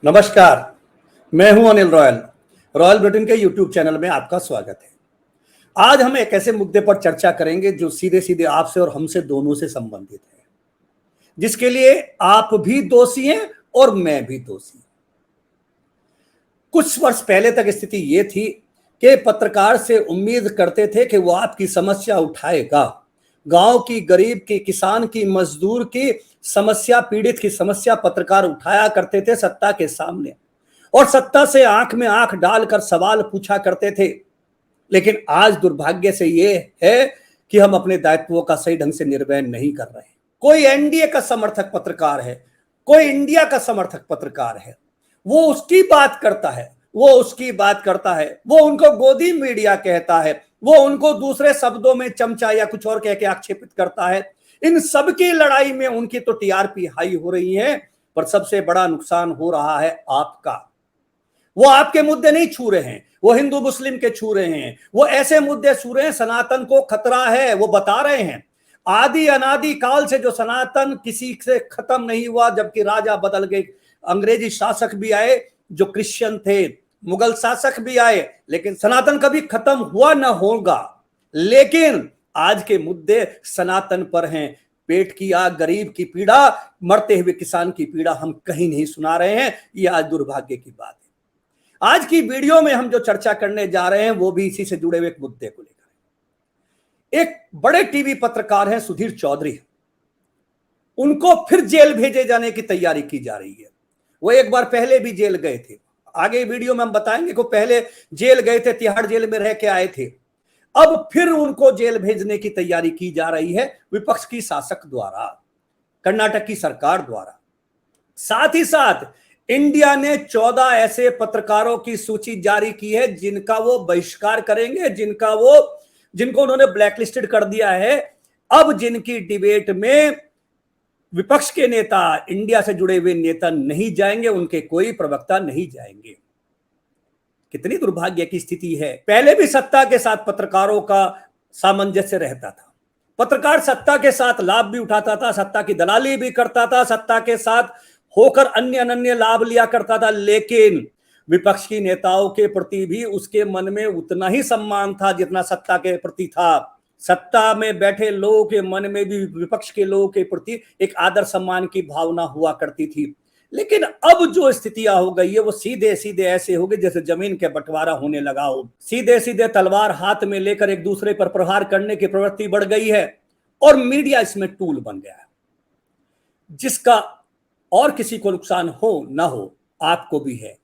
नमस्कार। मैं हूं अनिल रॉयल। रॉयल ब्रिटेन के यूट्यूब चैनल में आपका स्वागत है। आज हम एक ऐसे मुद्दे पर चर्चा करेंगे जो सीधे सीधे आपसे और हमसे दोनों से संबंधित है, जिसके लिए आप भी दोषी हैं और मैं भी दोषी। कुछ वर्ष पहले तक स्थिति यह थी कि पत्रकार से उम्मीद करते थे कि वो आपकी समस्या उठाएगा। गांव की, गरीब की, किसान की, मजदूर की समस्या, पीड़ित की समस्या पत्रकार उठाया करते थे सत्ता के सामने, और सत्ता से आंख में आंख डालकर सवाल पूछा करते थे। लेकिन आज दुर्भाग्य से यह है कि हम अपने दायित्वों का सही ढंग से निर्वहन नहीं कर रहे। कोई एनडीए का समर्थक पत्रकार है, कोई इंडिया का समर्थक पत्रकार है, वो उसकी बात करता है, वो उसकी बात करता है, वो उनको गोदी मीडिया कहता है, वो उनको दूसरे शब्दों में चमचा या कुछ और कह के आक्षेपित करता है। इन सब की लड़ाई में उनकी तो टीआरपी हाई हो रही है, पर सबसे बड़ा नुकसान हो रहा है आपका। वो आपके मुद्दे नहीं छू रहे हैं, वो हिंदू मुस्लिम के छू रहे हैं, वो ऐसे मुद्दे छू रहे हैं, सनातन को खतरा है, वो बता रहे हैं। आदि अनादि काल से जो सनातन किसी से खत्म नहीं हुआ, जबकि राजा बदल गए, अंग्रेजी शासक भी आए जो क्रिश्चियन थे, मुगल शासक भी आए, लेकिन सनातन कभी खत्म हुआ ना होगा। लेकिन आज के मुद्दे सनातन पर हैं। पेट की आग, गरीब की पीड़ा, मरते हुए किसान की पीड़ा हम कहीं नहीं सुना रहे हैं। यह आज दुर्भाग्य की बात है। आज की वीडियो में हम जो चर्चा करने जा रहे हैं वो भी इसी से जुड़े हुए एक मुद्दे को लेकर। एक बड़े टीवी पत्रकार हैं सुधीर चौधरी, उनको फिर जेल भेजे जाने की तैयारी की जा रही है। वो एक बार पहले भी जेल गए थे, आगे वीडियो में हम बताएंगे कि पहले जेल गए थे, तिहाड़ जेल में रह के आए थे। अब फिर उनको जेल भेजने की तैयारी की जा रही है विपक्ष की शासक द्वारा, कर्नाटक की सरकार द्वारा। साथ ही साथ इंडिया ने 14 ऐसे पत्रकारों की सूची जारी की है जिनका वो बहिष्कार करेंगे, जिनको उन्होंने ब्लैकलिस्टेड कर दिया है। अब जिनकी डिबेट में विपक्ष के नेता, इंडिया से जुड़े हुए नेता नहीं जाएंगे, उनके कोई प्रवक्ता नहीं जाएंगे। कितनी दुर्भाग्य की स्थिति है। पहले भी सत्ता के साथ पत्रकारों का सामंजस्य रहता था, पत्रकार सत्ता के साथ लाभ भी उठाता था, सत्ता की दलाली भी करता था, सत्ता के साथ होकर अन्य अनन्य लाभ लिया करता था। लेकिन विपक्ष की नेताओं के प्रति भी उसके मन में उतना ही सम्मान था जितना सत्ता के प्रति था। सत्ता में बैठे लोगों के मन में भी विपक्ष के लोगों के प्रति एक आदर सम्मान की भावना हुआ करती थी। लेकिन अब जो स्थितियां हो गई है वो सीधे सीधे ऐसे हो गई जैसे जमीन के बंटवारा होने लगा हो। सीधे सीधे तलवार हाथ में लेकर एक दूसरे पर प्रहार करने की प्रवृत्ति बढ़ गई है, और मीडिया इसमें टूल बन गया है, जिसका और किसी को नुकसान हो ना हो, आपको भी है।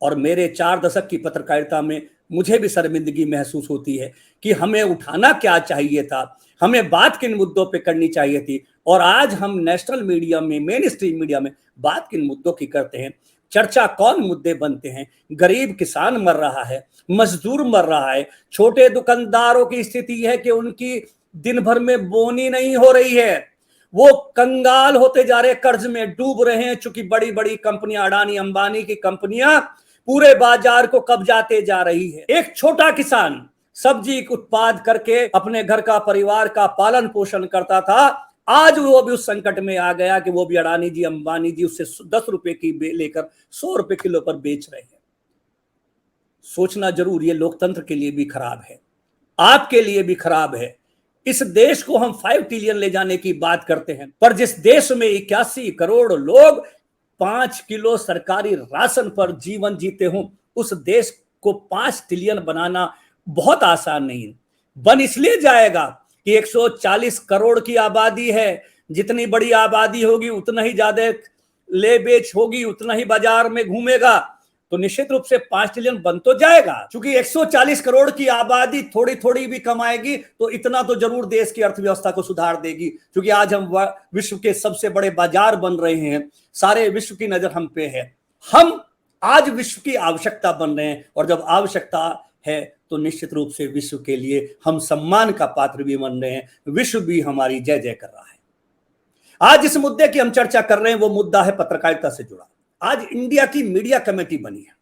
और मेरे 4 दशक की पत्रकारिता में मुझे भी शर्मिंदगी महसूस होती है कि हमें उठाना क्या चाहिए था, हमें बात किन मुद्दों पे करनी चाहिए थी। और आज हम नेशनल मीडिया में, मेन स्ट्रीम मीडिया में बात किन मुद्दों की करते हैं, चर्चा कौन मुद्दे बनते हैं। गरीब किसान मर रहा है, मजदूर मर रहा है, छोटे दुकानदारों की स्थिति है कि उनकी दिन भर में बोनी नहीं हो रही है, वो कंगाल होते जा रहे, कर्ज में डूब रहे हैं, चूंकि बड़ी बड़ी कंपनियां, अडानी अंबानी की कंपनियां पूरे बाजार को कब्जाते जा रही है। एक छोटा किसान सब्जी उत्पाद करके अपने घर का, परिवार का पालन पोषण करता था, आज वो भी उस संकट में आ गया कि वो भी अडानी जी, अंबानी जी उससे 10 रुपए की लेकर 100 रुपए किलो पर बेच रहे हैं। सोचना जरूर, ये लोकतंत्र के लिए भी खराब है, आपके लिए भी खराब है। इस देश को हम 5 ट्रिलियन ले जाने की बात करते हैं, पर जिस देश में 81 करोड़ लोग 5 किलो सरकारी राशन पर जीवन जीते हों, उस देश को 5 ट्रिलियन बनाना बहुत आसान नहीं। बन इसलिए जाएगा कि 140 करोड़ की आबादी है, जितनी बड़ी आबादी होगी उतना ही ज्यादा ले बेच होगी, उतना ही बाजार में घूमेगा, तो निश्चित रूप से 5 ट्रिलियन बन तो जाएगा। क्योंकि 140 करोड़ की आबादी थोड़ी थोड़ी भी कमाएगी तो इतना तो जरूर देश की अर्थव्यवस्था को सुधार देगी। क्योंकि आज हम विश्व के सबसे बड़े बाजार बन रहे हैं, सारे विश्व की नजर हम पे है, हम आज विश्व की आवश्यकता बन रहे हैं। और जब आवश्यकता है तो निश्चित रूप से विश्व के लिए हम सम्मान का पात्र भी बन रहे हैं, विश्व भी हमारी जय जय कर रहा है। आज जिस मुद्दे की हम चर्चा कर रहे हैं वो मुद्दा है पत्रकारिता से जुड़ा। आज इंडिया की मीडिया कमेटी बनी है,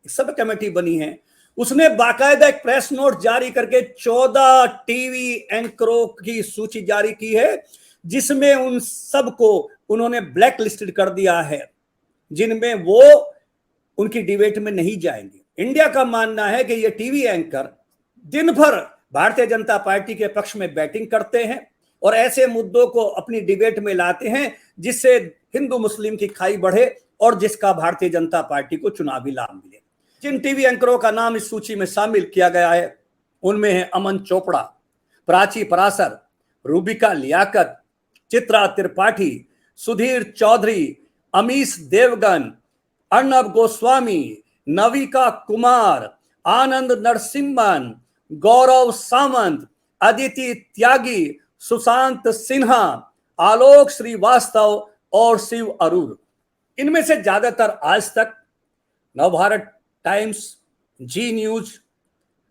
सब कमेटी बनी है, उसने बाकायदा एक प्रेस नोट जारी करके 14 टीवी एंकरों की सूची जारी की है, जिसमें उन सबको उन्होंने ब्लैक लिस्टेड कर दिया है, जिनमें वो उनकी डिबेट में नहीं जाएंगे। इंडिया का मानना है कि ये टीवी एंकर दिन भर भारतीय जनता पार्टी के पक्ष में बैटिंग करते हैं और ऐसे मुद्दों को अपनी डिबेट में लाते हैं जिससे हिंदू मुस्लिम की खाई बढ़े और जिसका भारतीय जनता पार्टी को चुनावी लाभ मिले। जिन टीवी एंकरों का नाम इस सूची में शामिल किया गया है उनमें है अमन चोपड़ा, प्राची परासर, रूबिका लियाकत, चित्रा त्रिपाठी, सुधीर चौधरी, अमीश देवगन, अर्णब गोस्वामी, नविका कुमार, आनंद नरसिम्हन, गौरव सामंत, अदिति त्यागी, सुशांत सिन्हा, आलोक श्रीवास्तव और शिव अरूर। इनमें से ज्यादातर आज तक, नवभारत टाइम्स, जी न्यूज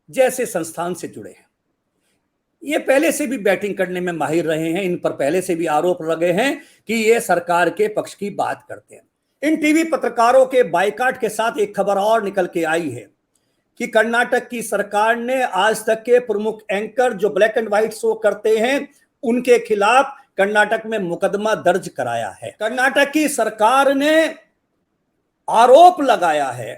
जैसे संस्थान से जुड़े हैं। ये पहले से भी बैटिंग करने में माहिर रहे हैं। इन पर पहले से भी आरोप लगे हैं कि ये सरकार के पक्ष की बात करते हैं। इन टीवी पत्रकारों के बायकॉट के साथ एक खबर और निकल के आई है कि कर्नाटक की सरकार ने आज तक के प्रमुख एंकर जो ब्लैक एंड व्हाइट शो करते हैं उनके खिलाफ कर्नाटक में मुकदमा दर्ज कराया है। कर्नाटक की सरकार ने आरोप लगाया है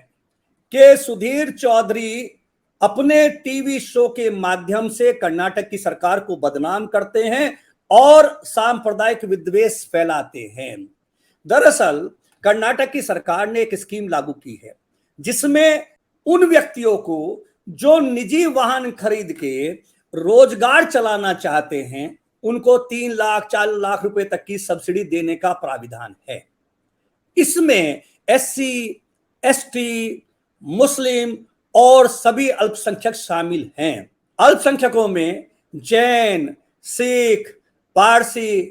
कि सुधीर चौधरी अपने टीवी शो के माध्यम से कर्नाटक की सरकार को बदनाम करते हैं और सांप्रदायिक विद्वेष फैलाते हैं। दरअसल कर्नाटक की सरकार ने एक स्कीम लागू की है जिसमें उन व्यक्तियों को जो निजी वाहन खरीद के रोजगार चलाना चाहते हैं उनको 3 लाख 4 लाख रुपए तक की सब्सिडी देने का प्राविधान है। इसमें एससी, एसटी, मुस्लिम और सभी अल्पसंख्यक शामिल हैं। अल्पसंख्यकों में जैन, सिख, पारसी,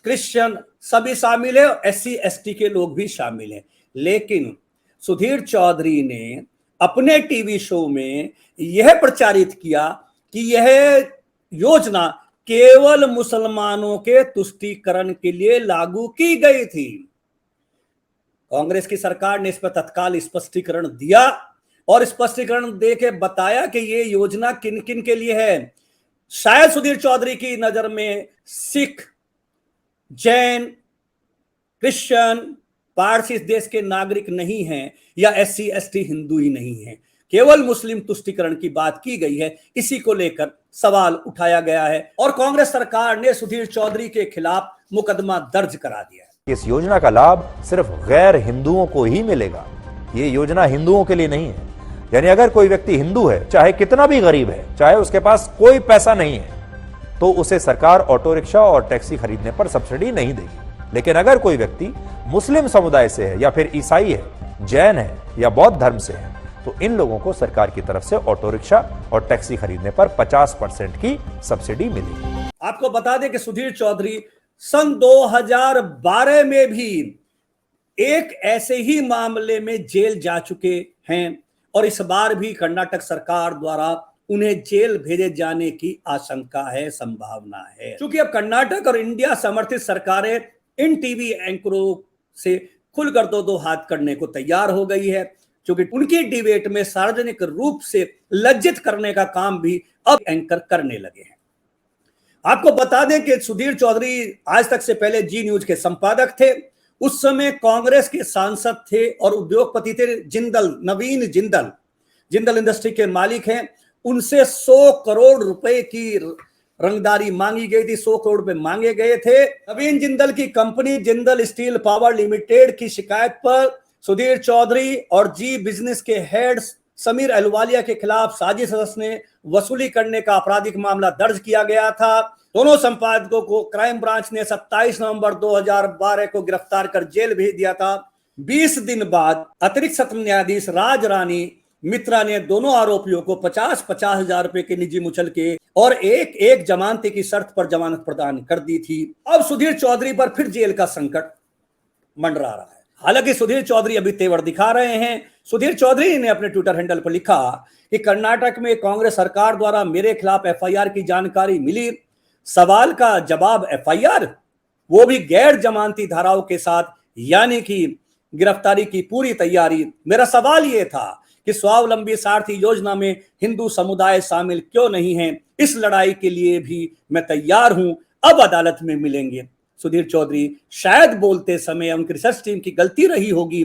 क्रिश्चियन सभी शामिल है और एससी एसटी के लोग भी शामिल हैं। लेकिन सुधीर चौधरी ने अपने टीवी शो में यह प्रचारित किया कि यह योजना केवल मुसलमानों के तुष्टीकरण के लिए लागू की गई थी। कांग्रेस की सरकार ने इस पर तत्काल स्पष्टीकरण दिया और स्पष्टीकरण देके बताया कि यह योजना किन किन के लिए है। शायद सुधीर चौधरी की नजर में सिख, जैन, क्रिश्चियन, पारसी इस देश के नागरिक नहीं हैं या एससी एसटी हिंदू ही नहीं है, केवल मुस्लिम तुष्टीकरण की बात की गई है। इसी को लेकर सवाल उठाया गया है और कांग्रेस सरकार ने सुधीर चौधरी के खिलाफ मुकदमा दर्ज करा दिया है। इस योजना का लाभ सिर्फ गैर हिंदुओं को ही मिलेगा। ये योजना हिंदुओं के लिए नहीं है। यानी अगर कोई व्यक्ति हिंदू है, चाहे कितना भी गरीब है, चाहे उसके पास कोई पैसा नहीं है, तो उसे सरकार ऑटो रिक्शा और टैक्सी खरीदने पर सब्सिडी नहीं देगी। लेकिन अगर कोई व्यक्ति मुस्लिम समुदाय से है या फिर ईसाई है, जैन है या बौद्ध धर्म से है, तो इन लोगों को सरकार की तरफ से ऑटो रिक्शा और टैक्सी खरीदने पर 50% की सब्सिडी मिलेगी। आपको बता दें कि सुधीर चौधरी सन 2012 में भी एक ऐसे ही मामले में जेल जा चुके हैं और इस बार भी कर्नाटक सरकार द्वारा उन्हें जेल भेजे जाने की आशंका है, संभावना है। क्योंकि अब कर्नाटक और इंडिया समर्थित सरकारें इन टीवी एंकरों से खुलकर दो हाथ करने को तैयार हो गई है, क्योंकि उनकी डिबेट में सार्वजनिक रूप से लज्जित करने का काम भी अब एंकर करने लगे हैं। आपको बता दें कि सुधीर चौधरी आज तक से पहले जी न्यूज के संपादक थे। उस समय कांग्रेस के सांसद थे और उद्योगपति थे। नवीन जिंदल इंडस्ट्री के मालिक हैं। उनसे 100 करोड़ रुपए की रंगदारी मांगी गई थी, 100 करोड़ रुपए मांगे गए थे। नवीन जिंदल की company Jindal steel power limited की शिकायत पर सुधीर चौधरी और जी बिजनेस के हेड समीर अहलुवालिया के खिलाफ साजिश रच ने वसूली करने का आपराधिक मामला दर्ज किया गया था। दोनों संपादकों को क्राइम ब्रांच ने 27 नवंबर 2012 को गिरफ्तार कर जेल भेज दिया था। 20 दिन बाद अतिरिक्त सत्र न्यायाधीश राज रानी मित्रा ने दोनों आरोपियों को 50-50 हजार रुपए के निजी मुचलके और एक जमानती की शर्त पर जमानत प्रदान कर दी थी। अब सुधीर चौधरी पर फिर जेल का संकट मंडरा रहा है। हालांकि सुधीर चौधरी अभी तेवर दिखा रहे हैं। सुधीर चौधरी ने अपने ट्विटर हैंडल पर लिखा कि कर्नाटक में कांग्रेस सरकार द्वारा मेरे खिलाफ एफआईआर की जानकारी मिली। सवाल का जवाब एफआईआर, वो भी गैर जमानती धाराओं के साथ, यानी कि गिरफ्तारी की पूरी तैयारी। मेरा सवाल यह था कि स्वावलंबी सारथी योजना में हिंदू समुदाय शामिल क्यों नहीं है। इस लड़ाई के लिए भी मैं तैयार हूं, अब अदालत में मिलेंगे। सुधीर चौधरी शायद बोलते समय उनकी रिसर्च टीम की गलती रही होगी,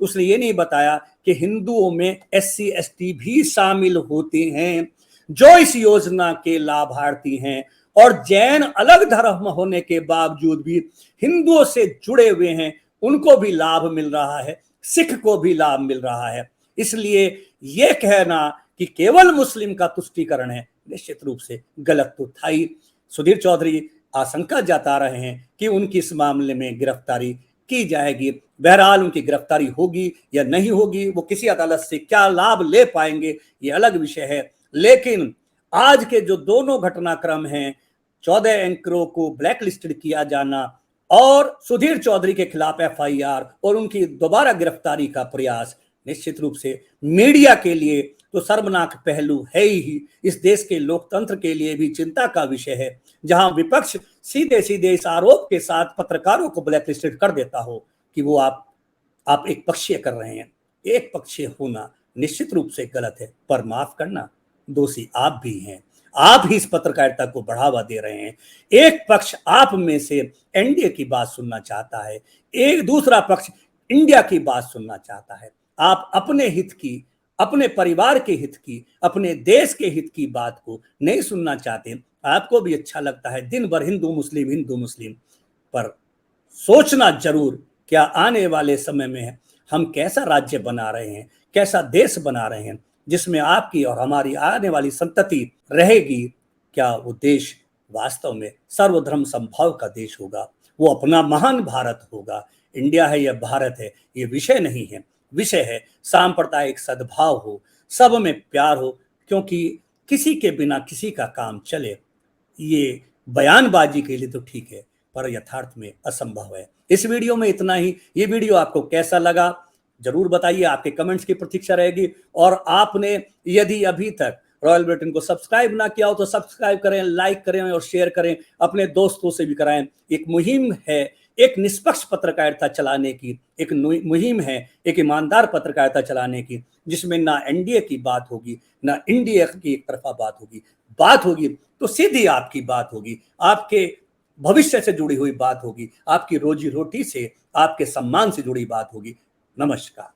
उसने ये नहीं बताया कि हिंदुओं में SC ST भी शामिल होते हैं जो इस योजना के लाभार्थी हैं, और जैन अलग धर्म होने के बावजूद भी हिंदुओं से जुड़े हुए हैं, उनको भी लाभ मिल रहा है, सिख को भी लाभ मिल रहा है। इसलिए यह कहना कि केवल मुस्लिम का तुष्टीकरण है, निश्चित रूप से गलत तो था ही। सुधीर चौधरी आशंका जता रहे हैं कि उनकी इस मामले में गिरफ्तारी की जाएगी। बहरहाल उनकी गिरफ्तारी होगी या नहीं होगी, वो किसी अदालत से क्या लाभ ले पाएंगे ये अलग विषय है। लेकिन आज के जो दोनों घटनाक्रम हैं, 14 एंकरों को ब्लैक लिस्टेड किया जाना और सुधीर चौधरी के खिलाफ FIR और उनकी दोबारा गिरफ्तारी का प्रयास, निश्चित रूप से मीडिया के लिए तो शर्मनाक पहलू है ही, इस देश के लोकतंत्र के लिए भी चिंता का विषय है, जहां विपक्ष सीधे सीधे इस आरोप के साथ पत्रकारों को ब्लैकलिस्टेड कर देता हो कि वो आप एक पक्षीय कर रहे हैं। एक पक्षीय होना निश्चित रूप से गलत है, पर माफ करना, दोषी आप भी हैं। आप ही इस पत्रकारिता को बढ़ावा दे रहे हैं। एक पक्ष आप में से NDA की बात सुनना चाहता है, एक दूसरा पक्ष इंडिया की बात सुनना चाहता है। आप अपने हित की, अपने परिवार के हित की, अपने देश के हित की बात को नहीं सुनना चाहते। आपको भी अच्छा लगता है दिन भर हिंदू मुस्लिम, पर सोचना जरूर क्या आने वाले समय में हम कैसा राज्य बना रहे हैं, कैसा देश बना रहे हैं, जिसमें आपकी और हमारी आने वाली संतति रहेगी। क्या वो देश वास्तव में सर्वधर्म संभाव का देश होगा, वो अपना महान भारत होगा। इंडिया है या भारत है ये विषय नहीं है, विषय है सांप्रदायिक सद्भाव हो, सब में प्यार हो, क्योंकि किसी के बिना किसी का काम चले, ये बयानबाजी के लिए तो ठीक है, पर यथार्थ में असंभव है। इस वीडियो में इतना ही। ये वीडियो आपको कैसा लगा जरूर बताइए, आपके कमेंट्स की प्रतीक्षा रहेगी। और आपने यदि अभी तक रॉयल बुलेटिन को सब्सक्राइब ना किया हो तो सब्सक्राइब करें, लाइक करें और शेयर करें, अपने दोस्तों से भी कराएं। एक मुहिम है एक निष्पक्ष पत्रकारिता चलाने की, एक मुहिम है एक ईमानदार पत्रकारिता चलाने की, जिसमें ना NDA की बात होगी, ना इंडिया की एक तरफा बात होगी तो सीधी आपकी बात होगी, आपके भविष्य से जुड़ी हुई बात होगी, आपकी रोजी रोटी से, आपके सम्मान से जुड़ी बात होगी। नमस्कार।